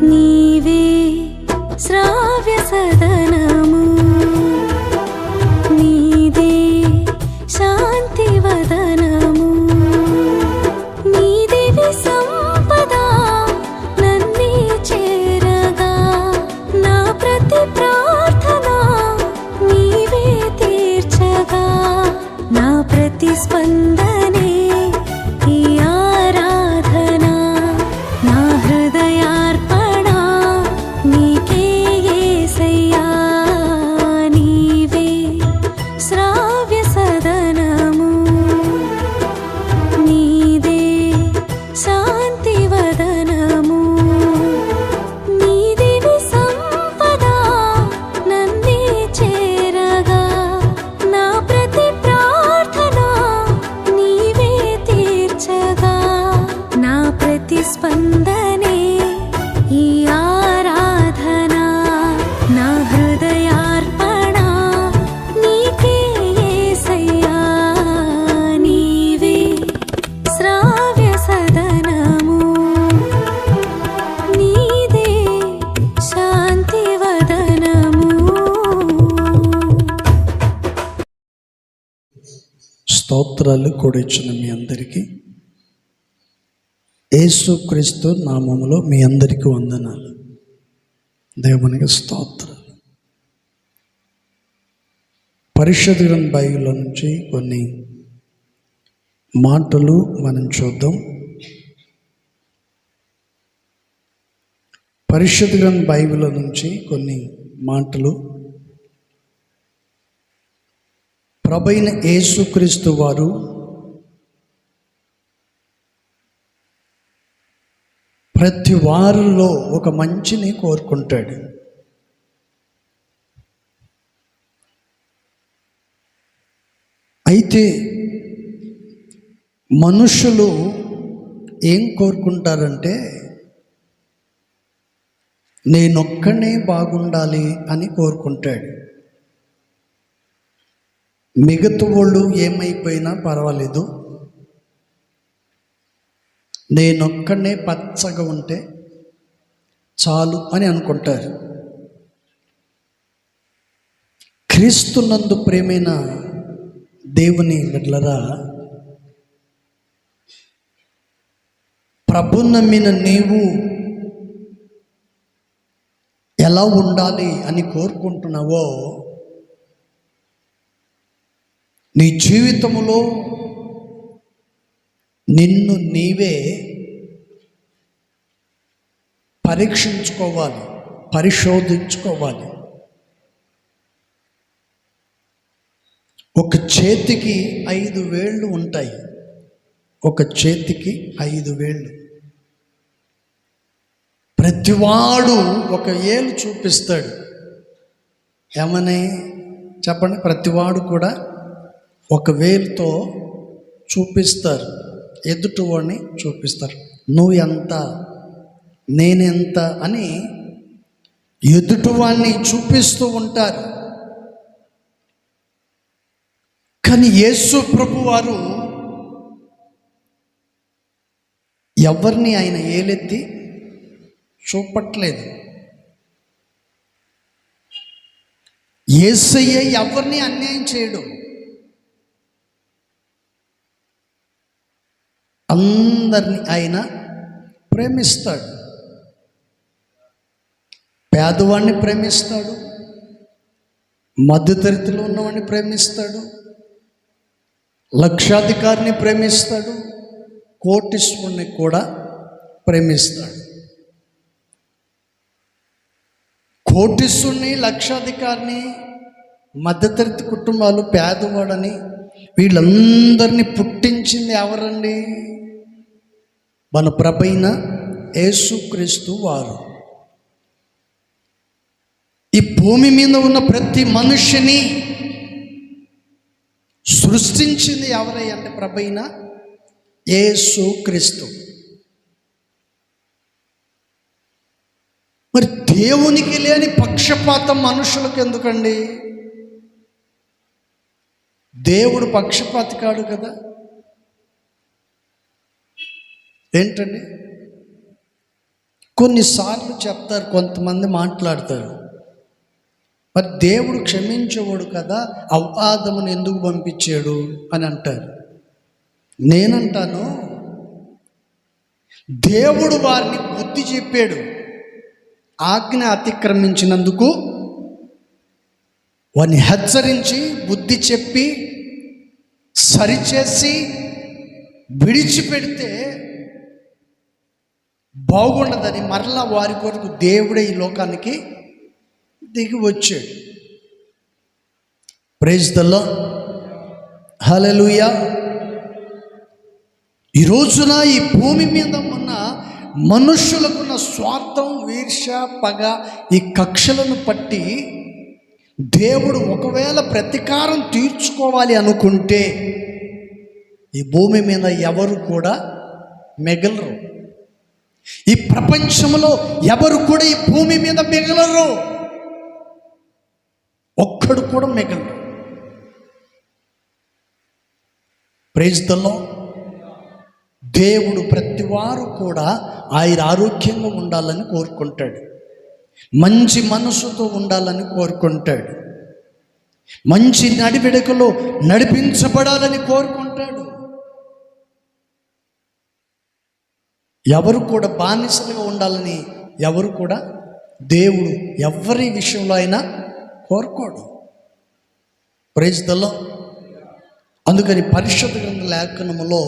నీవే శ్రావ్య సదనము, నీదే శాంతి వదనము, నీదే సంపద నన్నే చేరగా, నా ప్రతి ప్రార్థన నీవే తీర్చగా, నా ప్రతి స్పందనే ఈ ఆరాధన, నా హృదయార్పణ నీకే యేసయ్యా. నీవే శ్రావ్య సదనము, నీదే శాంతి వదనము, నీదే సంపద నన్నే చేరగా, నా ప్రతి ప్రార్థన నీవే తీర్చగా, నా ప్రతి స్పందనే ఈ ఆరాధన, నా హృదయార్పణ నీకే యేసయ్యా. నీవే శ్రావ్య సదనము, నీదే శాంతి వదనము. స్తోత్రాలు కూడిచ్చిన మీ అందరికీ యేసుక్రీస్తు నామములో మీ అందరికీ వందనాలు. దేవునికి స్తోత్రాలు. పరిశుద్ధ గ్రంథ బైబిల్ నుంచి కొన్ని మాటలు మనం చూద్దాం. పరిశుద్ధ గ్రంథ బైబిల్ నుంచి కొన్ని మాటలు. ప్రభువైన యేసుక్రీస్తు వారు ప్రతి వారిలో ఒక మంచిని కోరుకుంటాడు. అయితే మనుషులు ఏం కోరుకుంటారంటే నేనొక్కనే బాగుండాలి అని కోరుకుంటాడు. మిగతా వాళ్ళు ఏమైపోయినా పర్వాలేదు, నేనొక్కనే పచ్చగా ఉంటే చాలు అని అనుకుంటారు. క్రీస్తునందు ప్రేమైన దేవుని బిడ్డలారా, ప్రభు నమ్మిన నీవు ఎలా ఉండాలి అని కోరుకుంటున్నావో, నీ జీవితంలో నిన్ను నీవే పరీక్షించుకోవాలి, పరిశోధించుకోవాలి. ఒక చేతికి 5 వేళ్ళు ఉంటాయి. ఒక చేతికి 5 వేళ్ళు. ప్రతివాడు ఒక ఏలు చూపిస్తాడు. ఏమని చెప్పండి? ప్రతివాడు కూడా ఒక వేలుతో చూపిస్తారు, ఎదుటివాడిని చూపిస్తారు. నువ్వు ఎంత, నేనెంత అని ఎదుటివాడిని చూపిస్తూ ఉంటారు. కానీ యేసు ప్రభు వారు ఎవరిని ఆయన ఏలెత్తి చూపట్లేదు. యేసయ్య ఎవరిని అన్యాయం చేయడు. అందరిని ఆయన ప్రేమిస్తాడు. పేదవాడిని ప్రేమిస్తాడు, మధ్యతరగతిలో ఉన్నవాడిని ప్రేమిస్తాడు, లక్షాధికారిని ప్రేమిస్తాడు, కోటీశ్వరుని కూడా ప్రేమిస్తాడు. కోటీశ్వరుని, లక్షాధికారిని, మధ్యతరగతి కుటుంబాలు, పేదవాడని వీళ్ళందరినీ పుట్టించింది ఎవరండి? మన ప్రభువైన యేసుక్రీస్తు వారు. ఈ భూమి మీద ఉన్న ప్రతి మనుష్యని సృష్టించింది ఎవరై అంటే ప్రభువైన యేసుక్రీస్తు. మరి దేవునికి లేని పక్షపాతం మనుషులకు ఎందుకండి? దేవుడు పక్షపాతి కాడు కదా. ఏంటండి? కొన్నిసార్లు చెప్తారు, కొంతమంది మాట్లాడతారు, మరి దేవుడు క్షమించేవాడు కదా, అవ్వాదమును ఎందుకు పంపించాడు అని అంటారు. నేనంటాను, దేవుడు వారిని బుద్ధి చెప్పాడు. ఆజ్ఞ అతిక్రమించినందుకు వారిని హెచ్చరించి బుద్ధి చెప్పి సరిచేసి విడిచిపెడితే బాగుండదని మరలా వారి కొరకు దేవుడే ఈ లోకానికి దిగి వచ్చాడు. Praise the Lord, hallelujah. ఈ రోజున ఈ భూమి మీద ఉన్న మనుషులకున్న స్వార్థం, ఈర్ష్య, పగ, ఈ కక్షలను పట్టి దేవుడు ఒకవేళ ప్రతీకారం తీర్చుకోవాలి అనుకుంటే ఈ భూమి మీద ఎవరు కూడా మిగలరు. ఈ ప్రపంచంలో ఎవరు కూడా ఈ భూమి మీద మిగలరు. ఒక్కడు కూడా మిగలరు. Praise the lord. దేవుడు ప్రతివారు కూడా ఆయన ఆరోగ్యంగా ఉండాలని కోరుకుంటాడు. మంచి మనసుతో ఉండాలని కోరుకుంటాడు. మంచి నడివిడకలో నడిపించబడాలని కోరుకుంటాడు. ఎవరు కూడా బానిసలుగా ఉండాలని ఎవరు కూడా దేవుడు ఎవరి విషయంలో అయినా కోరుకోడు. Praise the Lord. అందుకని పరిశుద్ధ గ్రంథ లేఖనములో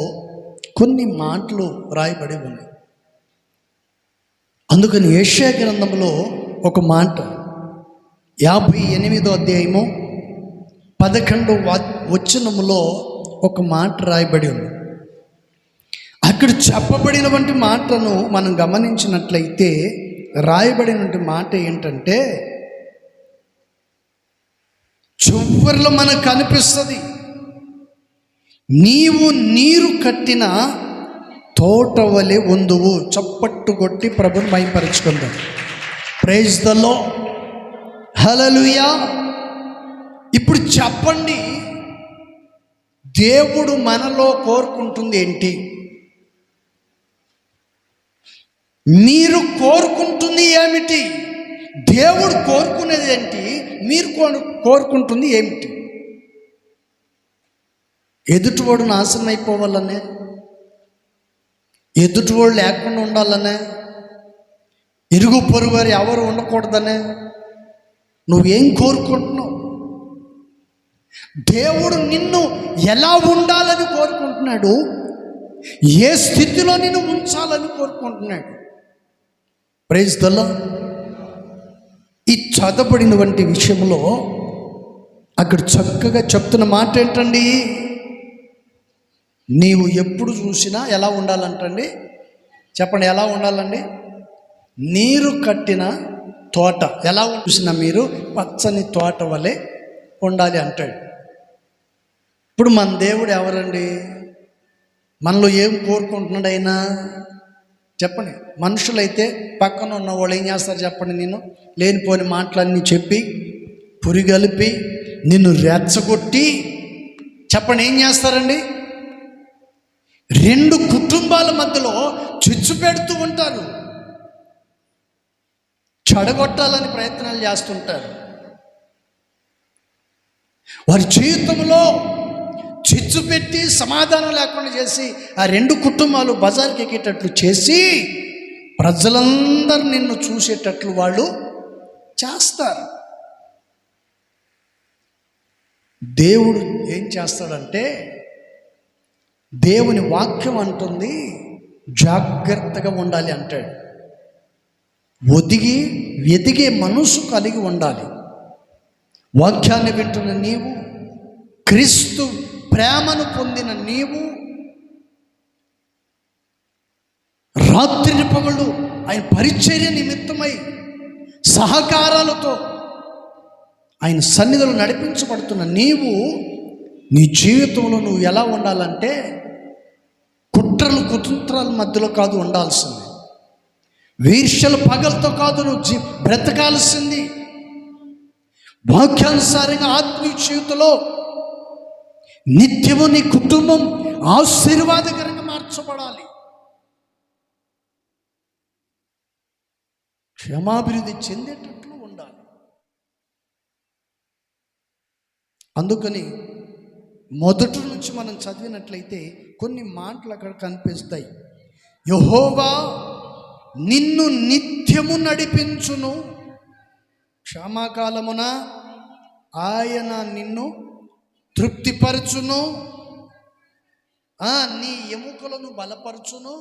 కొన్ని మాటలు రాయబడి ఉన్నాయి. అందుకని యెషయా గ్రంథంలో ఒక మాట 58వ అధ్యాయము 11వ వచనములో ఒక మాట రాయబడి ఉంది. అక్కడ చెప్పబడినటువంటి మాటను మనం గమనించినట్లయితే రాయబడినటువంటి మాట ఏంటంటే, చివర్లో మనకు కనిపిస్తుంది, నీవు నీరు కట్టిన తోట వలె ఉందువు. చప్పట్టు కొట్టి ప్రభుని మహిమపరచుకుందాం. ప్రైజ్ ది లార్డ్, హల్లెలూయా. ఇప్పుడు చెప్పండి, దేవుడు మనలో కోరుకుంటుంది ఏంటి? మీరు కోరుకుంటుంది ఏమిటి? దేవుడు కోరుకునేది ఏంటి? మీరు కోరుకుంటుంది ఏమిటి? ఎదుటివాడు నాశనం అయిపోవాలనే, ఎదుటివాడు లేకుండా ఉండాలనే, ఇరుగు పొరుగు వారు ఎవరు ఉండకూడదనే నువ్వేం కోరుకుంటున్నావు? దేవుడు నిన్ను ఎలా ఉండాలని కోరుకుంటున్నాడు? ఏ స్థితిలో నిన్ను ఉంచాలని కోరుకుంటున్నాడు? Praise the Lord. ఈ చదవబడినటువంటి విషయంలో అక్కడ చక్కగా చెప్తున్న మాట ఏంటండి? నీవు ఎప్పుడు చూసినా ఎలా ఉండాలంటండి? చెప్పండి, ఎలా ఉండాలండి? నీరు కట్టిన తోట ఎలా చూసినా మీరు పచ్చని తోట వలె ఉండాలి అంటాడు. ఇప్పుడు మన దేవుడు ఎవరండి? మనలో ఏం కోరుకుంటున్నాడు అయినా? చెప్పండి. మనుషులైతే పక్కన ఉన్న వాళ్ళు ఏం చేస్తారు చెప్పండి? నేను లేనిపోని మాటలన్నీ చెప్పి పురిగలిపి నిన్ను రెచ్చగొట్టి చెప్పండి ఏం చేస్తారండి? రెండు కుటుంబాల మధ్యలో చిచ్చు పెడుతూ ఉంటారు, చెడగొట్టాలని ప్రయత్నాలు చేస్తుంటారు. వారి జీవితంలో చిచ్చు పెట్టి సమాధానం లేకుండా చేసి ఆ రెండు కుటుంబాలు బజార్కి ఎక్కేటట్లు చేసి ప్రజలందరూ నిన్ను చూసేటట్లు వాళ్ళు చేస్తారు. దేవుడు ఏం చేస్తాడంటే, దేవుని వాక్యం అంటుంది జాగ్రత్తగా ఉండాలి అంటాడు. వెదిగే మనసు కలిగి ఉండాలి. వాక్యాన్ని వింటున్న నీవు, క్రీస్తు ప్రేమను పొందిన నీవు, రాత్రి పగళ్ళు ఆయన పరిచర్య నిమిత్తమై సహకారాలతో ఆయన సన్నిధిలో నడిపించబడుతున్న నీవు, నీ జీవితంలో నువ్వు ఎలా ఉండాలంటే కుట్రలు కుతంత్రాల మధ్యలో కాదు ఉండాల్సింది, ఈర్ష్యలు పగలతో కాదు నువ్వు బ్రతకాల్సింది. వాక్యానుసారంగా ఆత్మీయ జీవితంలో నిత్యము నీ కుటుంబం ఆశీర్వాదకరంగా మార్చబడాలి. క్షమాభివృద్ధి చెందేటట్లు ఉండాలి. అందుకని మొదటి నుంచి మనం చదివినట్లయితే కొన్ని మాటలు అక్కడ కనిపిస్తాయి. యెహోవా నిన్ను నిత్యము నడిపించును, క్షమాకాలమున ఆయన నిన్ను తృప్తిపరచును, నీ ఎముకలను బలపరచును.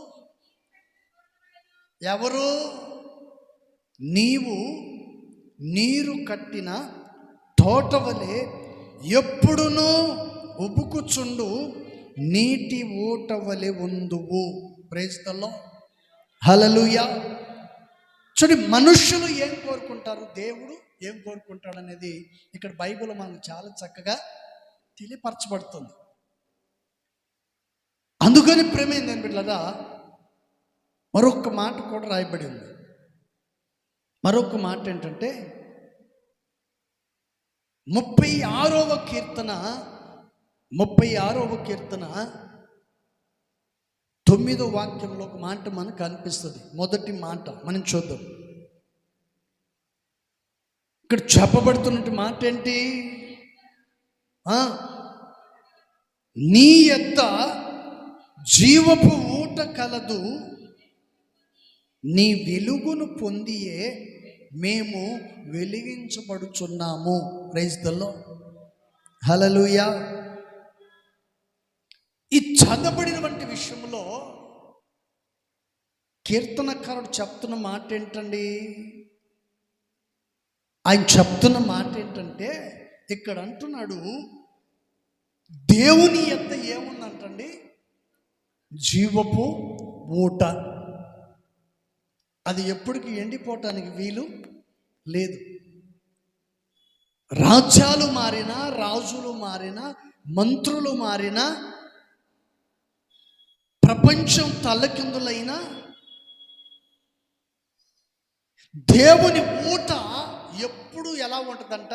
ఎవరు? నీవు నీరు కట్టిన తోటవలే ఎప్పుడునూ ఉబుకుచుండు నీటి ఊట వలె ఉందువు. Praise the Lord. హల్లెలూయా. చూడండి, మనుష్యులు ఏం కోరుకుంటారు, దేవుడు ఏం కోరుకుంటాడు అనేది ఇక్కడ బైబిల్ మనకు చాలా చక్కగా తెలియపరచబడుతుంది. అందుకని ప్రేమైందని బిడ్డలారా, మరొక మాట కూడా రాయబడి ఉంది. మరొక మాట ఏంటంటే 36వ కీర్తన 9వ వాక్యంలో ఒక మాట మనకు అనిపిస్తుంది. మొదటి మాట మనం చూద్దాం. ఇక్కడ చెప్పబడుతున్న మాట ఏంటి? నీ యొద్ద జీవపు ఊట కలదు, నీ వెలుగును పొందియే మేము వెలిగించబడుచున్నాము. Praise the Lord. హల్లెలూయా. ఈ చదవబడినటువంటి విషయంలో కీర్తనకారుడు చెప్తున్న మాట ఏంటండి? ఆయన చెప్తున్న మాట ఏంటంటే, ఇక్కడ అంటున్నాడు, దేవుని యొద్ద ఏముందంటండి? జీవపు ఊట. అది ఎప్పటికీ ఎండిపోవటానికి వీలు లేదు. రాజ్యాలు మారినా, రాజులు మారినా, మంత్రులు మారినా, ప్రపంచం తల్లకిందులైనా, దేవుని ఊట ఎప్పుడు ఎలా ఉంటుందంట?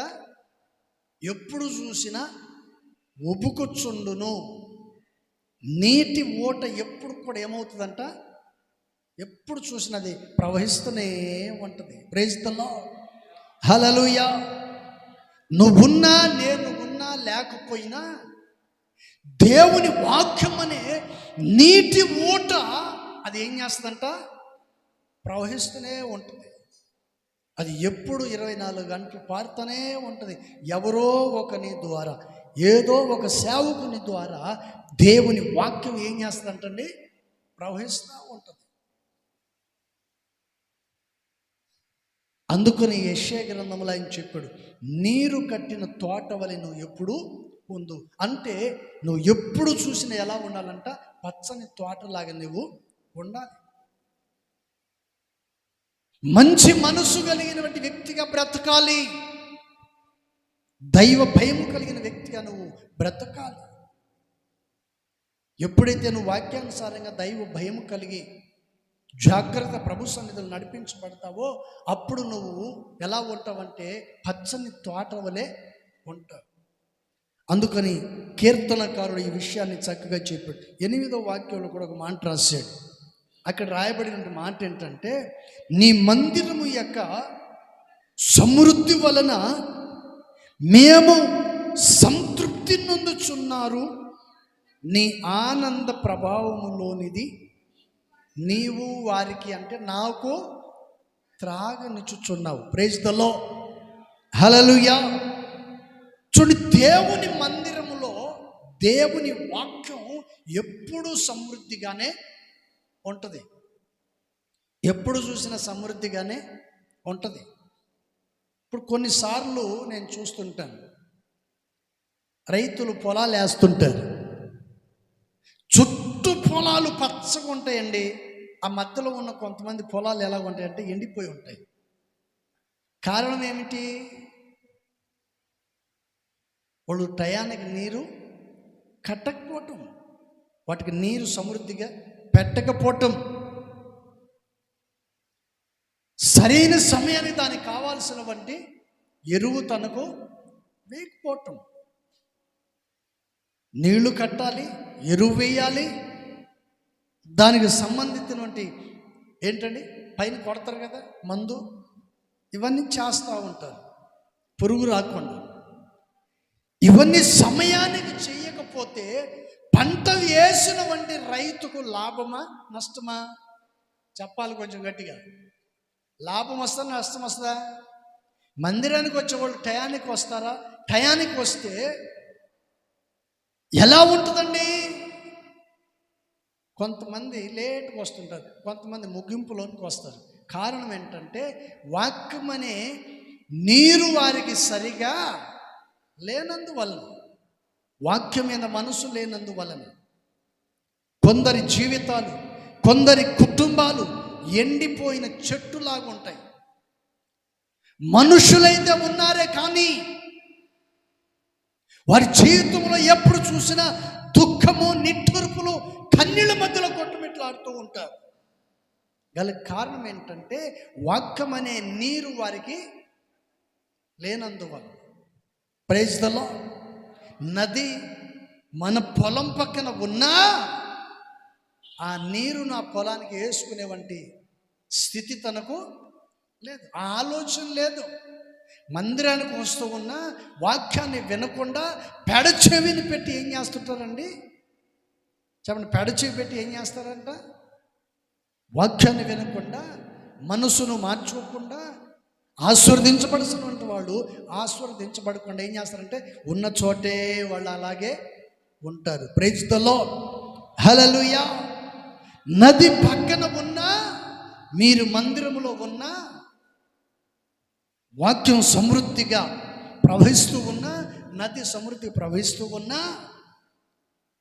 ఎప్పుడు చూసినా ఉబుకుచుండును. నీటి ఊట ఎప్పుడు కూడా ఏమవుతుందంట? ఎప్పుడు చూసినది ప్రవహిస్తూనే ఉంటుంది. Praise the Lord. హల్లెలూయా. నువ్వున్నా, నేను ఉన్నా, లేకపోయినా దేవుని వాక్యం అనే నీటి ఊట అది ఏం చేస్తుందంట? ప్రవహిస్తూనే ఉంటుంది. అది ఎప్పుడు 24 గంటలు పారుతూనే ఉంటుంది. ఎవరో ఒకని ద్వారా, ఏదో ఒక సేవకుని ద్వారా దేవుని వాక్యం ఏం చేస్తుందంటండి? ప్రవహిస్తూ ఉంటుంది. అందుకని యెషయా గ్రంథంలో ఆయన చెప్పాడు, నీరు కట్టిన తోట వలె నువ్వు ఎప్పుడు ఉండు. అంటే నువ్వు ఎప్పుడు చూసినా ఎలా ఉండాలంట? పచ్చని తోటలాగా నువ్వు ఉండాలి. మంచి మనసు కలిగినటువంటి వ్యక్తిగా బ్రతకాలి. దైవ భయము కలిగిన వ్యక్తిగా నువ్వు బ్రతకాలి. ఎప్పుడైతే నువ్వు వాక్యానుసారంగా దైవ భయము కలిగి జాగ్రత్త ప్రభు సన్నిధులు నడిపించబడతావో అప్పుడు నువ్వు ఎలా ఉంటావంటే పచ్చని తోట వలె ఉంటావు. అందుకని కీర్తనకారుడు ఈ విషయాన్ని చక్కగా చెప్పాడు. 8వ వాక్యంలో కూడా ఒక మాట రాశాడు. అక్కడ రాయబడిన మాట ఏంటంటే, నీ మందిరము యొక్క సమృద్ధి వలన మేము సంతృప్తి నొందుచున్నారు, నీ ఆనంద ప్రభావములోనిది నీవు వారికి, అంటే నాకు త్రాగనిచ్చుచున్నావు. Praise the Lord. హల్లెలూయా. చూడండి, దేవుని మందిరములో దేవుని వాక్యం ఎప్పుడు సమృద్ధిగానే ఉంటుంది. ఎప్పుడు చూసినా సమృద్ధిగానే ఉంటుంది. ఇప్పుడు కొన్నిసార్లు నేను చూస్తుంటాను, రైతులు పొలాలు వేస్తుంటారు, చుట్టూ పొలాలు పచ్చగా ఉంటాయండి. ఆ మధ్యలో ఉన్న కొంతమంది పొలాలు ఎలా ఉంటాయంటే ఎండిపోయి ఉంటాయి. కారణం ఏమిటి? వాళ్ళు టయానికి నీరు కట్టకపోవటం, వాటికి నీరు సమృద్ధిగా పెట్టకపోవటం, సరైన సమయానికి దానికి కావాల్సినటువంటి ఎరువు తనకు వేయకపోవటం. నీళ్లు కట్టాలి, ఎరువు వేయాలి, దానికి సంబంధించినటువంటి ఏంటండి పైన కొడతారు కదా మందు, ఇవన్నీ చేస్తూ ఉంటారు పురుగు రాకుండా. ఇవన్నీ సమయానికి చేయకపోతే పంట వేసిన వంటి రైతుకు లాభమా నష్టమా? చెప్పాలి కొంచెం గట్టిగా. లాభం వస్తుందా నష్టం వస్తుందా? మందిరానికి వచ్చేవాళ్ళు టయానికి వస్తారా? టయానికి వస్తే ఎలా ఉంటుందండి? కొంతమంది లేట్గా వస్తుంటారు, కొంతమంది ముగింపులోనికి వస్తారు. కారణం ఏంటంటే వాక్యం అనే నీరు వారికి సరిగా లేనందువలన, వాక్యం మీద మనసు లేనందువలన కొందరి జీవితాలు, కొందరి కుటుంబాలు ఎండిపోయిన చెట్టులాగా ఉంటాయి. మనుషులైతే ఉన్నారే కానీ వారి జీవితంలో ఎప్పుడు చూసినా దుఃఖము, నిట్టూర్పులు, కన్నీళ్ళ మధ్యలో కొట్టుమిట్లాడుతూ ఉంటారు. గల కారణం ఏంటంటే వాక్యం అనే నీరు వారికి లేనందువల్ల. Praise the Lord. నది మన పొలం పక్కన ఉన్నా ఆ నీరు నా పొలానికి వేసుకునే వంటి స్థితి తనకు లేదు, ఆ ఆలోచన లేదు. మందిరానికి వస్తూ ఉన్న వాక్యాన్ని వినకుండా పెడచెవిని పెట్టి ఏం చేస్తుంటారండి? చెప్పండి, పెడచెవి పెట్టి ఏం చేస్తారంట? వాక్యాన్ని వినకుండా, మనసును మార్చుకోకుండా, ఆశీర్వదించబడుతున్నటువంటి వాళ్ళు ఆశీర్వదించబడకుండా ఏం చేస్తారంటే ఉన్న చోటే వాళ్ళు అలాగే ఉంటారు. Praise the Lord. హల్లెలూయా. నది పక్కన ఉన్నా, మీరు మందిరంలో ఉన్నా, వాక్యం సమృద్ధిగా ప్రవహిస్తూ ఉన్నా, నది సమృద్ధి ప్రవహిస్తూ ఉన్నా,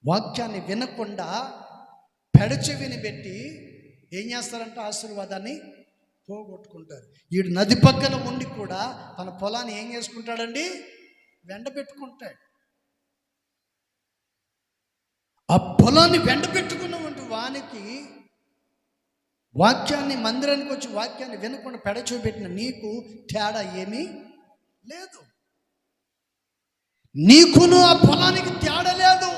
వాక్యాన్ని వినకుండా పెడచెవిని పెట్టి ఏం చేస్తారంటే ఆశీర్వాదాన్ని పోగొట్టుకుంటారు. వీడు నది పక్కన ఉండి కూడా తన పొలాన్ని ఏం చేసుకుంటాడండి? వెండబెట్టుకుంటాడు. ఆ పొలాన్ని వెండబెట్టుకున్నటువంటి వానికి వాక్యాన్ని, మందిరానికి వచ్చి వాక్యాన్ని వినకుండా పెడచెవి పెట్టిన నీకు తేడా ఏమీ లేదు. నీకును ఆ పొలానికి తేడా లేదు.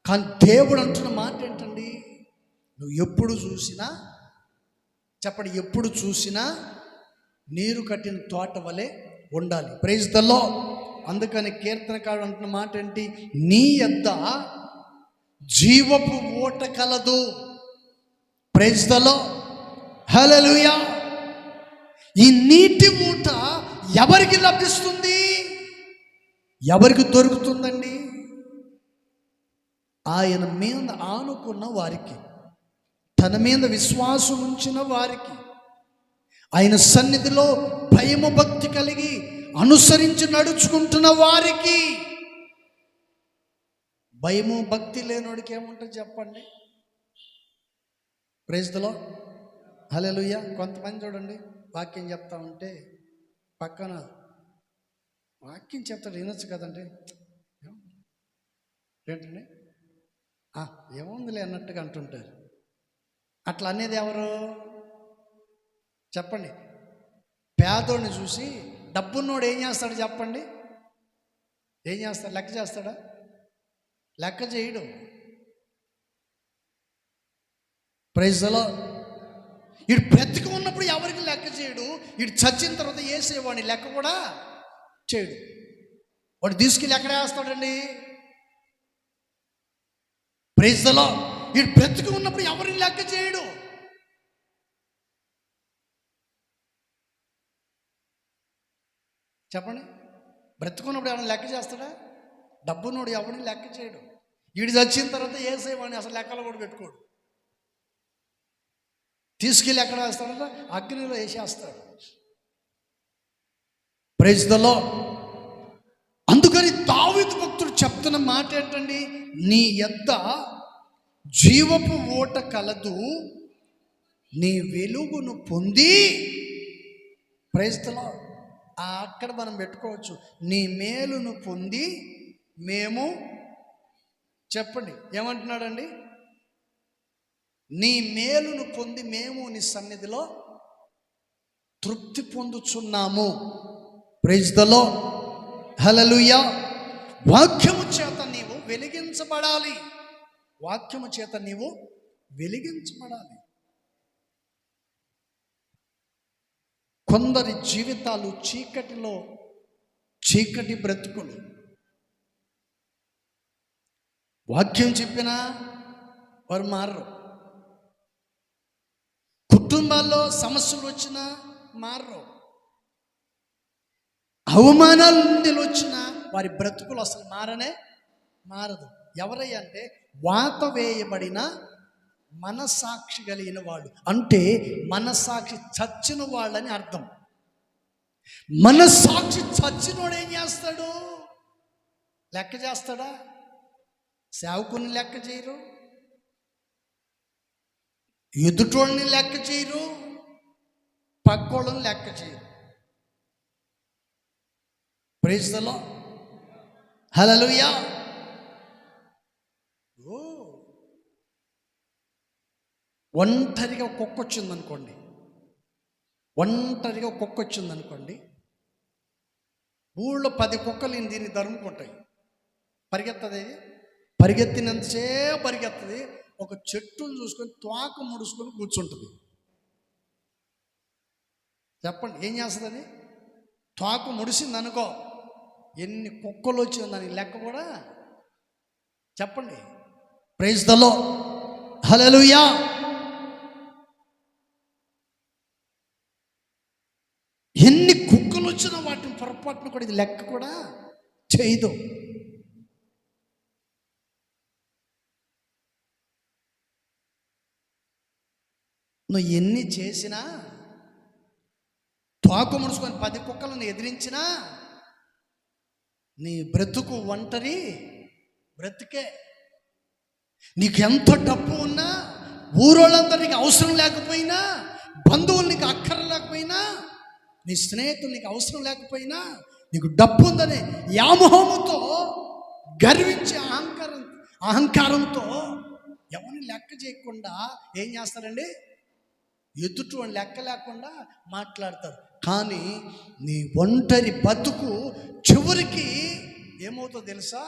కానీ దేవుడు అంటున్న మాట ఏంటండి? నువ్వు ఎప్పుడు చూసినా, చెప్పండి, ఎప్పుడు చూసినా నీరు కట్టిన తోట వలె ఉండాలి. Praise the Lord. అందుకని కీర్తనకారుడు అంటున్న మాట ఏంటి? నీ యొద్ద జీవపు ఊట కలదు. Praise the Lord. హల్లెలూయా. ఈ నీటి ఊట ఎవరికి లభిస్తుంది? ఎవరికి దొరుకుతుందండి? ఆయన మీద ఆనుకున్న వారికి, తన మీద విశ్వాసం ఉంచిన వారికి, ఆయన సన్నిధిలో భయము భక్తి కలిగి అనుసరించి నడుచుకుంటున్న వారికి. భయము భక్తి లేనోడికి ఏముంటుంది చెప్పండి? Praise the Lord. హల్లెలూయా. కొంతమంది చూడండి, వాక్యం చెప్తా ఉంటే పక్కన వాక్యం చెప్తాడు, వినొచ్చు కదండి, ఏంటండి ఏముందిలే అన్నట్టుగా అంటుంటారు. అట్లా అనేది ఎవరు చెప్పండి? పేదోడిని చూసి డబ్బున్నోడు ఏం చేస్తాడు చెప్పండి? ఏం చేస్తాడు? లెక్క చేస్తాడా? లెక్క చేయడు. Praise the Lord. వీడు బ్రతికి ఉన్నప్పుడు ఎవరికి లెక్క చేయడు, వీడు చచ్చిన తర్వాత వేసేవాడిని లెక్క కూడా చేయడు. వాడు తీసుకెళ్ళి ఎక్కడ వేస్తాడండి? Praise the Lord. వీడు బ్రతికి ఉన్నప్పుడు ఎవరిని లెక్క చేయడు. చెప్పండి, బ్రతుకున్నప్పుడు ఎవరిని లెక్క చేస్తాడా? డబ్బున్నోడు ఎవరిని లెక్క చేయడు. వీడు చచ్చిన తర్వాత వేసేవాడిని అసలు లెక్కలు కూడా పెట్టుకోడు. తీసుకెళ్ళి ఎక్కడ వేస్తాడంట? అగ్నిలో వేసేస్తాడు. Praise the Lord. అందుకని దావీదు భక్తుడు చెప్తున్న మాట ఏంటండి? నీ యొద్ద జీవపు ఊట కలదు, నీ వెలుగును పొంది. Praise the Lord. అక్కడ మనం పెట్టుకోవచ్చు, నీ మేలును పొంది మేము. చెప్పండి, ఏమంటున్నాడండి? నీ మేలును పొంది మేము నీ సన్నిధిలో తృప్తి పొందుచున్నాము. Praise the Lord. హల్లెలూయా. వాక్యము చేత నీవు వెలిగించబడాలి. వాక్యము చేత నీవు వెలిగించబడాలి. కొందరి జీవితాలు చీకటిలో, చీకటి బ్రతుకులు. వాక్యం చెప్పినా వారు మారరు. కుటుంబాల్లో సమస్యలు వచ్చినా మారరు. అవమానాలు నిందలు వచ్చినా వారి బ్రతుకులు అసలు మారదు. ఎవరయ్య అంటే వాత వేయబడిన మనసాక్షి కలిగిన వాళ్ళు. అంటే మనసాక్షి చచ్చిన వాళ్ళని అర్థం. మనసాక్షి చచ్చినోడు ఏం చేస్తాడు? లెక్క చేస్తాడా? సేవకుని లెక్క చేయరు, ఎదుటోళ్ళని లెక్క చేయరు, పక్కోళ్ళని లెక్క చేయరు. ప్రైజ్ ది లార్డ్, హల్లెలూయా. ఒంటరిగా కుక్క వచ్చిందనుకోండి, ఊళ్ళో 10 కుక్కలు దీన్ని తరుముకుంటాయి. పరిగెత్తినంతసేపు పరిగెత్తది. ఒక చెట్టును చూసుకొని తోక ముడుచుకొని కూర్చుంటుంది. చెప్పండి ఏం చేస్తుందని? తోక ముడిసింది అనుకో, ఎన్ని కుక్కలు వచ్చింది దానికి లెక్క కూడా చెప్పండి. ప్రైజ్ ది లార్డ్, హల్లెలూయా. ఎన్ని కుక్కలు వచ్చినా వాటిని పొరపాటున కూడా ఇది లెక్క కూడా చేయదు. నువ్వు ఎన్ని చేసినా, తోక ముడుచుకొని 10 కుక్కలను ఎదిరించినా నీ బ్రతుకు ఒంటరి బ్రతుకే. నీకు ఎంత డబ్బు ఉన్నా, ఊరోళ్ళందరూ నీకు అవసరం లేకపోయినా, బంధువులు నీకు అక్కర లేకపోయినా, నీ స్నేహితులు నీకు అవసరం లేకపోయినా, నీకు డబ్బు ఉందని వ్యామోహముతో గర్వించే అహంకారంతో ఎవరిని లెక్క చేయకుండా ఏం చేస్తారండి? ఎదుటి వాళ్ళు లెక్క లేకుండా మాట్లాడతారు. కానీ నీ ఒంటరి బతుకు చివరికి ఏమవుతుందో తెలుసా?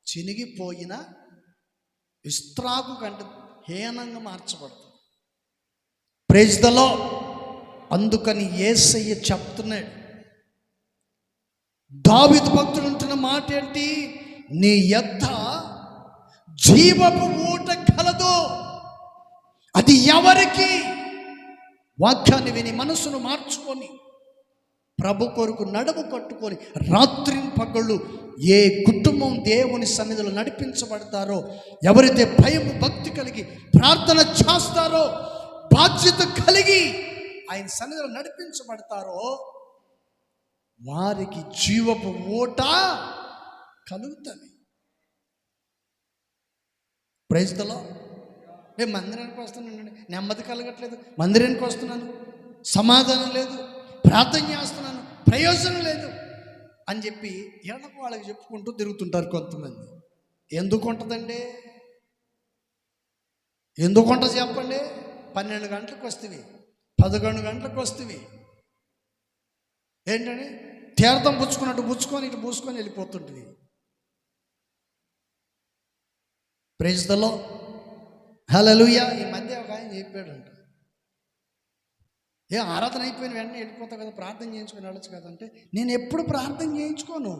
చినిగిపోయిన ఇస్త్రాకు కంటే హీనంగా మార్చబడుతుంది. Praise the Lord. అందుకని యేసయ్య చెప్తున్నాడు, దావీదు భక్తుడు అంటున్న మాట ఏంటి? నీ యొద్ద జీవపు ఊట కలదు. అది ఎవరికి? వాక్యాన్ని విని మనసును మార్చుకొని ప్రభు కొరకు నడుము కట్టుకొని రాత్రి పగళ్ళు ఏ కుటుంబం దేవుని సన్నిధిలో నడిపించబడతారో, ఎవరైతే భయము భక్తి కలిగి ప్రార్థన చేస్తారో, బాధ్యత కలిగి ఆయన సన్నిధిలో నడిపించబడతారో, వారికి జీవపు ఊట కలుగుతుంది. Praise the Lord. నేను మందిరానికి వస్తున్నానండి, నెమ్మది కలగట్లేదు. మందిరానికి వస్తున్నాను, సమాధానం లేదు. ప్రార్థన చేస్తున్నాను, ప్రయోజనం లేదు అని చెప్పి ఎడకు వాళ్ళకి చెప్పుకుంటూ తిరుగుతుంటారు కొంతమంది. ఎందుకు ఉంటుందండి? ఎందుకు ఉంటుంది చెప్పండి? 12 గంటలకు వస్తుంది, 11 గంటలకు వస్తుంది. ఏంటండి? తీర్థం పుచ్చుకున్నట్టు పుచ్చుకొని ఇటు పూసుకొని వెళ్ళిపోతుంటుంది. Praise the Lord, hallelujah. ఈ మధ్య ఒక ఆయన చెప్పాడంట, ఆరాధన అయిపోయిన వెంటనే వెళ్ళిపోతావు కదా, ప్రార్థన చేయించుకొని వెళ్ళచ్చు కదంటే, నేను ఎప్పుడు ప్రార్థన చేయించుకోను.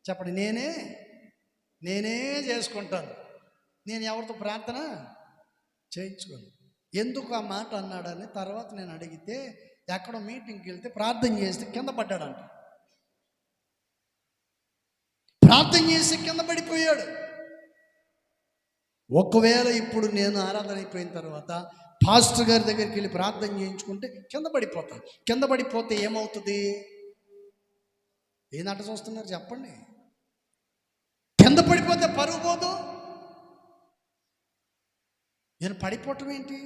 చెప్పండి, నేనే చేసుకుంటాను. నేను ఎవరితో ప్రార్థన చేయించుకోను. ఎందుకు ఆ మాట అన్నాడని తర్వాత నేను అడిగితే, ఎక్కడో మీటింగ్కి వెళ్తే ప్రార్థన చేస్తే కింద పడ్డాడంట. ప్రార్థన చేసి కింద పడిపోయాడు. ఒకవేళ ఇప్పుడు నేను ఆరాధన అయిపోయిన తర్వాత పాస్టర్ గారి దగ్గరికి వెళ్ళి ప్రార్థన చేయించుకుంటే కింద పడిపోతాను. కింద పడిపోతే ఏమవుతుంది? ఏ నాట చూస్తున్నారు చెప్పండి? కింద పడిపోతే పరువు పోదు. నేను పడిపోవటం ఏంటి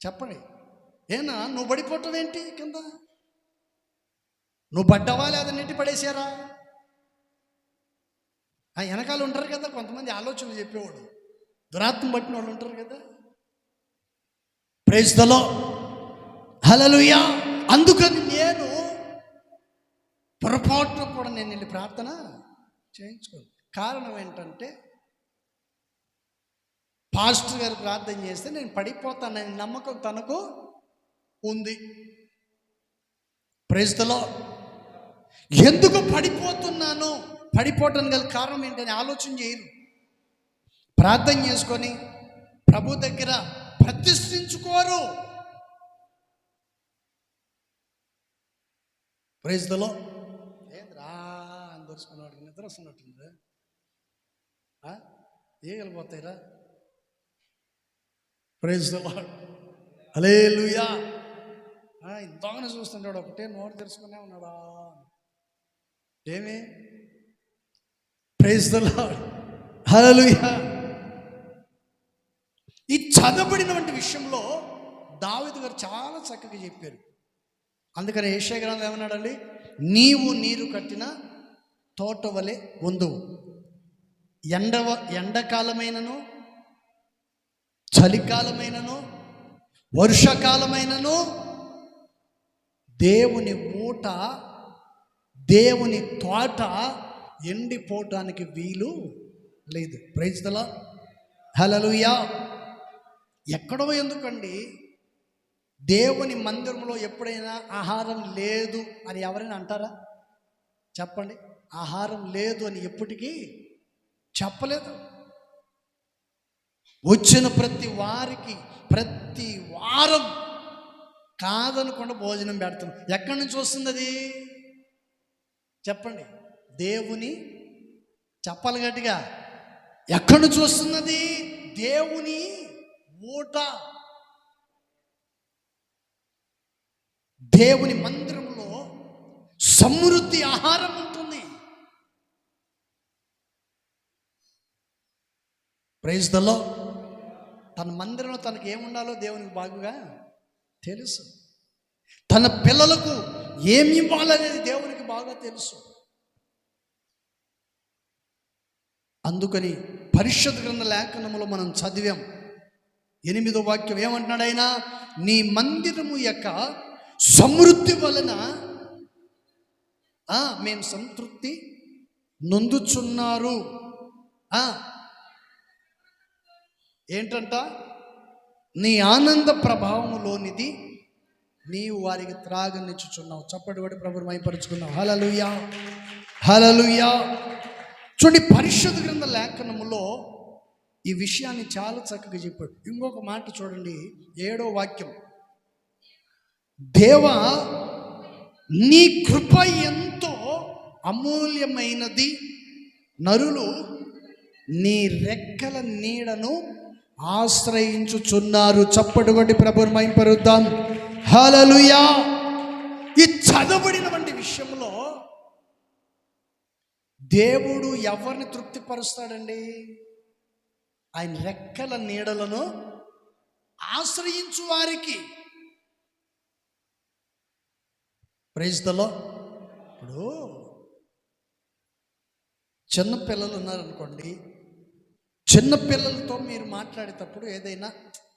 చెప్పండి? ఏనా నువ్వు పడిపోవటం ఏంటి? కింద నువ్వు పడ్డావా లేదా నెట్టి పడేసారా? వెనకాల ఉంటారు కదా కొంతమంది ఆలోచనలు చెప్పేవాడు, దురాత్మ పట్టిన వాళ్ళు ఉంటారు కదా. Praise the Lord, hallelujah. అందుకని నేను పొరపాటున కూడా నేను వెళ్ళి ప్రార్థన చేయించుకోను. కారణం ఏంటంటే పాస్టర్ గారు ప్రార్థన చేస్తే నేను పడిపోతానని నమ్మకం తనకు ఉంది. Praise the Lord. ఎందుకు పడిపోతున్నాను, పడిపోవటానికి గల కారణం ఏంటని ఆలోచన చేయరు. ప్రార్థన చేసుకొని ప్రభు దగ్గర ప్రతిష్ఠించుకోరు. Praise the lord. ఏంద్రా అని దొరుకున్నవాడికి నిద్ర వస్తున్నట్టుందా? ఏగలిపోతాయిరా. Praise the Lord. హల్లెలూయా. ఇంతగానే చూస్తుంటాడు, ఒకటే నోరు తెరుచుకునే ఉన్నాడా ఏమి? Praise the Lord. హల్లెలూయా. ఈ చదవబడినటువంటి విషయంలో దావీదు గారు చాలా చక్కగా చెప్పారు. అందుకని యెషయా గ్రంథంలో ఏమన్నాడండి? నీవు నీరు కట్టిన తోట వలె ఉందువు. ఎండకాలమైనను చలికాలమైనను వర్షకాలమైనను దేవుని ఊట, దేవుని తోట ఎండిపోవటానికి వీలు లేదు. Praise the Lord. హల్లెలూయా. ఎక్కడో ఎందుకండి? దేవుని మందిరంలో ఎప్పుడైనా ఆహారం లేదు అని ఎవరైనా అంటారా? చెప్పండి. ఆహారం లేదు అని ఎప్పటికీ చెప్పలేదు. వచ్చిన ప్రతి వారికి ప్రతి వారం కాదనకుండా భోజనం పెడతాం. ఎక్కడి నుంచి వస్తుంది అది? చెప్పండి. దేవుని, చెప్పాలి గట్టిగా, ఎక్కడి నుంచి వస్తున్నది? దేవుని ఊట. దేవుని మందిరంలో సమృద్ధి ఆహారం ఉంటుంది. Praise the Lord. తన మందిరంలో తనకి ఏముండాలో దేవునికి బాగుగా తెలుసు. తన పిల్లలకు ఏమి ఇవ్వాలనేది దేవునికి బాగా తెలుసు. అందుకని పరిశుద్ధ గ్రంథ లేఖనములో మనం చదివాం. 8వ వాక్యం ఏమంటున్నాడు ఆయన? నీ మందిరము యొక్క సమృద్ధి వలన మేము సంతృప్తి నొందుచున్నారు. ఏంటంట? నీ ఆనంద ప్రభావములోనిది నీవు వారికి త్రాగనిచ్చుచున్నావు. చప్పటి పడి ప్రభువుని మహిమపరుచుకున్నావు. హల్లెలూయా, హల్లెలూయా. చూడండి, పరిశుద్ధ గ్రంథ లేఖనములో ఈ విషయాన్ని చాలా చక్కగా చెప్పాడు. ఇంకొక మాట చూడండి, 7వ వాక్యం. దేవా, నీ కృప ఎంతో అమూల్యమైనది, నరులు నీ రెక్కల నీడను ఆశ్రయించుచున్నారు. చప్పటి కొట్టి ప్రభువుని మహిమపరుద్దాం. హల్లెలూయా. ఈ చదవబడినటువంటి విషయంలో దేవుడు ఎవరిని తృప్తిపరుస్తాడండి? ఆయన రెక్కల నీడలను ఆశ్రయించు వారికి. Praise the Lord. ఇప్పుడు చిన్నపిల్లలు ఉన్నారనుకోండి, చిన్నపిల్లలతో మీరు మాట్లాడేటప్పుడు ఏదైనా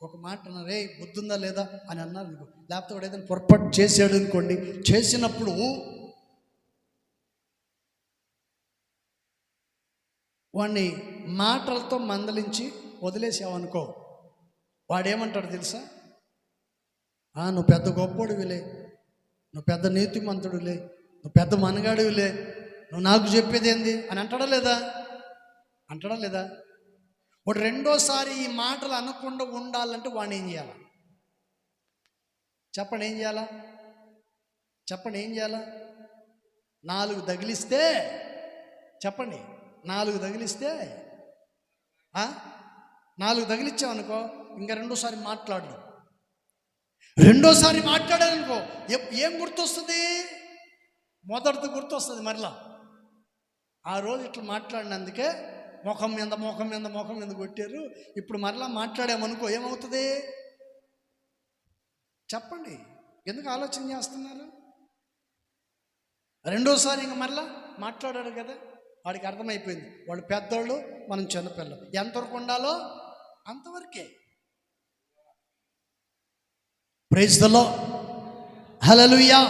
ఒక మాట అన్నారు, రే బుద్ధుందా లేదా అని అన్నారు అనుకో, లేకపోతే వాడు ఏదైనా పొరపాటు చేసాడు అనుకోండి, చేసినప్పుడు వాడిని మాటలతో మందలించి వదిలేసావనుకో, వాడేమంటాడు తెలుసా? నువ్వు పెద్ద గొప్పోడివిలే, నువ్వు పెద్ద నీతిమంతుడులే, నువ్వు పెద్ద మనగాడివిలే, నువ్వు నాకు చెప్పేది ఏంది అని అంటాడా లేదా? అంటాడా లేదా? వాడు రెండోసారి ఈ మాటలు అనకుండా ఉండాలంటే వాడిని ఏం చేయాలా? చెప్పండి, ఏం చేయాలా? చెప్పండి, ఏం చేయాలా? 4 తగిలిస్తే, చెప్పండి, 4 తగిలిస్తే 4 తగిలిచ్చావనుకో, ఇంకా రెండోసారి మాట్లాడు. రెండోసారి మాట్లాడాలనుకో ఏం గుర్తొస్తుంది? మొదటిది గుర్తొస్తుంది. మరలా ఆ రోజు ఇట్లా మాట్లాడినందుకే ముఖం మీద కొట్టారు. ఇప్పుడు మరలా మాట్లాడామనుకో ఏమవుతుంది? చెప్పండి, ఎందుకు ఆలోచన చేస్తున్నారు? రెండోసారి ఇంక మరలా మాట్లాడాడు కదా, వాడికి అర్థమైపోయింది వాళ్ళు పెద్దోళ్ళు, మనం చిన్నపిల్లలు. ఎంతవరకు ఉండాలో అంతవరకే. Praise the Lord. హల్లెలూయా.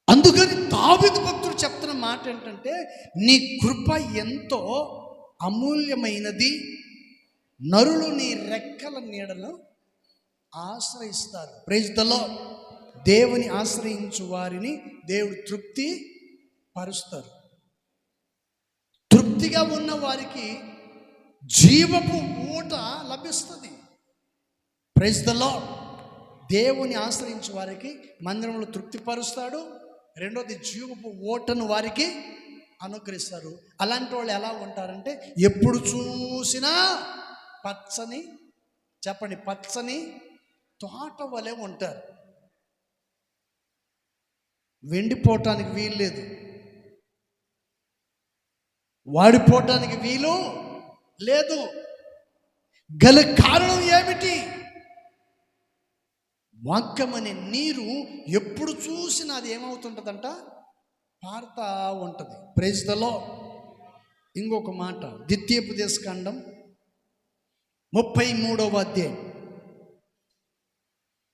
అందుకని దావీదు భక్తుడు చెప్తున్న మాట ఏంటంటే, నీ కృప ఎంతో అమూల్యమైనది. నరులు నీ రెక్కల నీడను ఆశ్రయిస్తారు. Praise the Lord. దేవుని ఆశ్రయించు వారిని దేవుడు తృప్తి పరుస్తారు. తృప్తిగా ఉన్న వారికి జీవపు ఊట లభిస్తుంది. Praise the Lord. దేవుని ఆశ్రయించు వారికి మందిరంలో తృప్తిపరుస్తాడు. రెండోది జీవపు ఓటను వారికి అనుగ్రహిస్తారు. అలాంటి వాళ్ళు ఎలా ఉంటారంటే ఎప్పుడు చూసినా పచ్చని, చెప్పండి, పచ్చని తోట వలె ఉంటారు. వెండిపోవటానికి వీలు లేదు, వాడిపోవటానికి వీలు లేదు. గల కారణం ఏమిటి? వాక్యం అనే నీరు ఎప్పుడు చూసినా అది ఏమవుతుంటుందంట, పారుతా ఉంటుంది. Praise the Lord. ఇంకొక మాట, ద్వితీయోపదేశకాండం 33వ అధ్యాయం.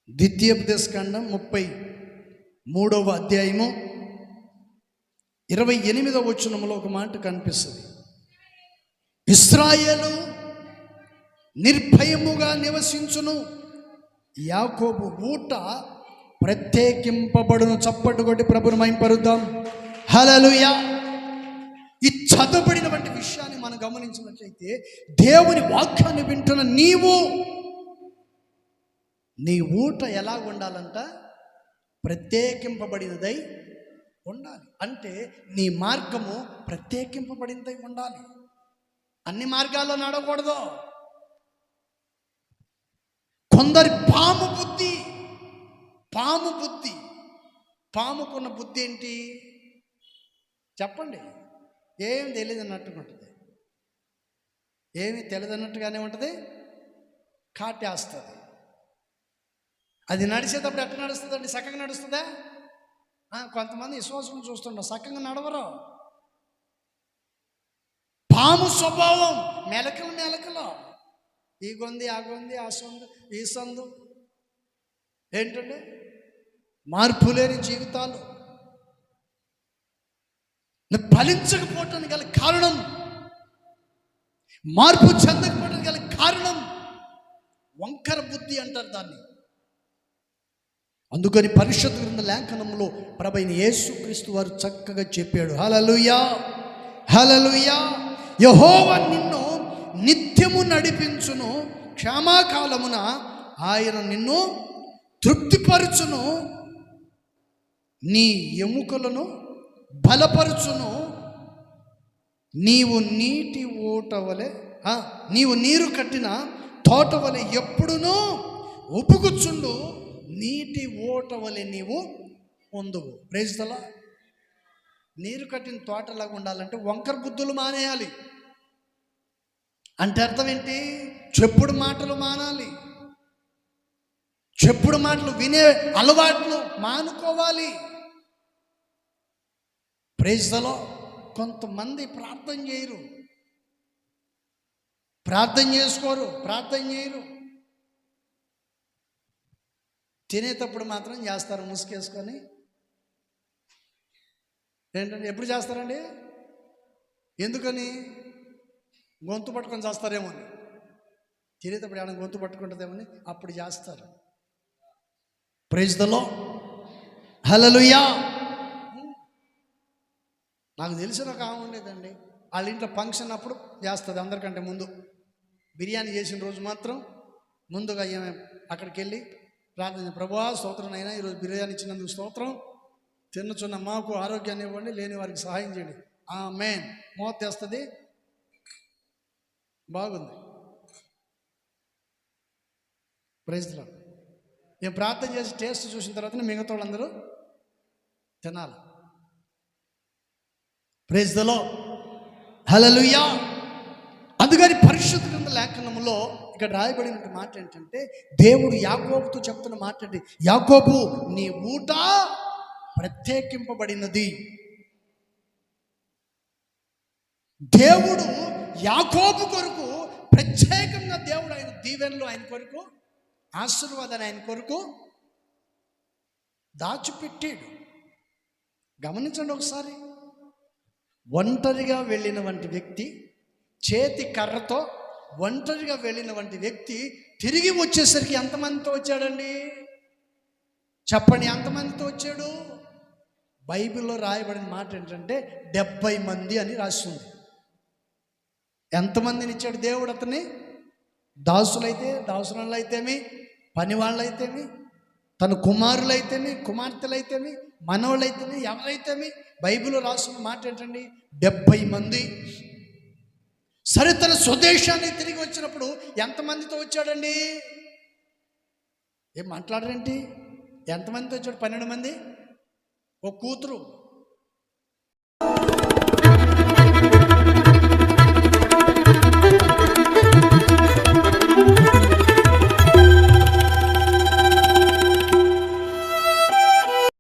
ద్వితీయోపదేశకాండం 33వ అధ్యాయము 28వ వచనములో ఒక మాట కనిపిస్తుంది. ఇశ్రాయేలు నిర్భయముగా నివసించును, యాకోబు ఊట ప్రత్యేకింపబడును. చప్పట్లు కొట్టి ప్రభువును మహిమపరుద్దాం. హల్లెలూయా. ఈ చదవబడినటువంటి విషయాన్ని మనం గమనించినట్లయితే దేవుని వాక్యాన్ని వింటున్న నీవు, నీ ఊట ఎలా ఉండాలంట, ప్రత్యేకింపబడినదై ఉండాలి. అంటే నీ మార్గము ప్రత్యేకింపబడినదై ఉండాలి. అన్ని మార్గాల్లో నడవకూడదు. కొందరి పాము బుద్ధి, పాముకున్న బుద్ధి ఏంటి చెప్పండి? ఏమి తెలియదు అన్నట్టుగా ఉంటుంది, ఏమి తెలియదన్నట్టుగానే ఉంటుంది, కాటేస్తుంది. అది నడిచేటప్పుడు ఎట్లా నడుస్తుందండి? చక్కగా నడుస్తుందా? కొంతమంది విశ్వాసం చూస్తుంటారు, చక్కగా నడవరు. పాము స్వభావం మెలకలు, ఈ గొంది ఆ గొంది, ఆ సందు ఈ సందు, ఏంటండి మార్పు లేని జీవితాలు. ఫలించకపోవటానికి గల కారణం, మార్పు చెందకపోవటానికి గల కారణం వంకర బుద్ధి అంటారు దాన్ని. అందుకని పరిశుద్ధ గ్రంథ లేఖనంలో ప్రభువైన యేసుక్రీస్తు వారు చక్కగా చెప్పాడు. హల్లెలూయా, హల్లెలూయా. యెహోవా నిన్ను నిత్యము నడిపించును, క్షమాకాలమున ఆయన నిన్ను తృప్తిపరచును, నీ ఎముకలను బలపరచును. నీవు నీటి ఊట వలె, నీవు నీరు కట్టిన తోట వలె ఎప్పుడునూ ఉప్పుకుచుండు, నీటి ఊట వలె నీవు పొందువు. Praise the lord. నీరు కట్టిన తోటలాగా ఉండాలంటే వంకర బుద్ధులు మానేయాలి. అంటే అర్థం ఏంటి? చెప్పుడు మాటలు మానాలి, చెప్పుడు మాటలు వినే అలవాట్లు మానుకోవాలి. Praise the Lord. కొంతమంది ప్రార్థన చేయరు, ప్రార్థన చేసుకోరు, ప్రార్థన చేయరు. తినేటప్పుడు మాత్రం చేస్తారు ముసుకేసుకొని. ఏంటంటే ఎప్పుడు చేస్తారండి? ఎందుకని? గొంతు పట్టుకొని చేస్తారేమో అని. తినేటప్పుడు ఏమైనా గొంతు పట్టుకుంటుందేమని అప్పుడు చేస్తారు. Praise the Lord. హల్లెలూయా. నాకు తెలిసిన ఒక ఆమె ఉండేదండి, వాళ్ళ ఇంట్లో ఫంక్షన్ అప్పుడు చేస్తుంది. అందరికంటే ముందు బిర్యానీ చేసిన రోజు మాత్రం ముందుగా ఏమే అక్కడికి వెళ్ళి ప్రార్థన, ప్రభువా స్తోత్రం అయినా ఈరోజు బిర్యానీ ఇచ్చినందుకు స్తోత్రం, తిన్నుచున్న మాకు ఆరోగ్యాన్ని ఇవ్వండి, లేని వారికి సహాయం చేయండి. ఆమేన్. మోత తెస్తుంది, బాగుంది. Praise the Lord. నేను ప్రార్థన చేసి టేస్ట్ చూసిన తర్వాత మిగతా వాళ్ళందరూ తినాలి. Praise the Lord. హల్లెలూయా. అందుకని పరిశుద్ధ గ్రంథ లేఖనములో ఇక్కడ రాయబడిన మాట ఏంటంటే, దేవుడు యాకోబుతో చెప్తున్న మాట ఏంటి? యాకోబు, నీ ఊట ప్రత్యేకింపబడినది. దేవుడు యాకోబు కొరకు ప్రత్యేకంగా దేవుడు ఆయన దీవెనలు ఆయన కొరకు, ఆశీర్వాదాన్ని ఆయన కొరకు దాచిపెట్టాడు. గమనించండి ఒకసారి. ఒంటరిగా వెళ్ళిన వంటి వ్యక్తి చేతి కర్రతో ఒంటరిగా వెళ్ళినటువంటి వ్యక్తి తిరిగి వచ్చేసరికి ఎంతమందితో వచ్చాడండి? చెప్పండి, ఎంతమందితో వచ్చాడు? బైబిల్లో రాయబడిన మాట ఏంటంటే 70 మంది అని రాస్తుంది. ఎంతమందిని ఇచ్చాడు దేవుడు అతన్ని? దాసులైతేమి, పని వాళ్ళైతేమి, తన కుమారులైతేమి, కుమార్తెలైతేమి, మనవులైతేమి, ఎవరైతేమి, బైబిల్లో రాసిన మాట ఏంటండి? 70 మంది. సరే, తన స్వదేశానికి తిరిగి వచ్చినప్పుడు ఎంతమందితో వచ్చాడండి? ఏం మాట్లాడరేంటి? ఎంతమందితో వచ్చాడు? 12 మంది. ఒక కూతురు,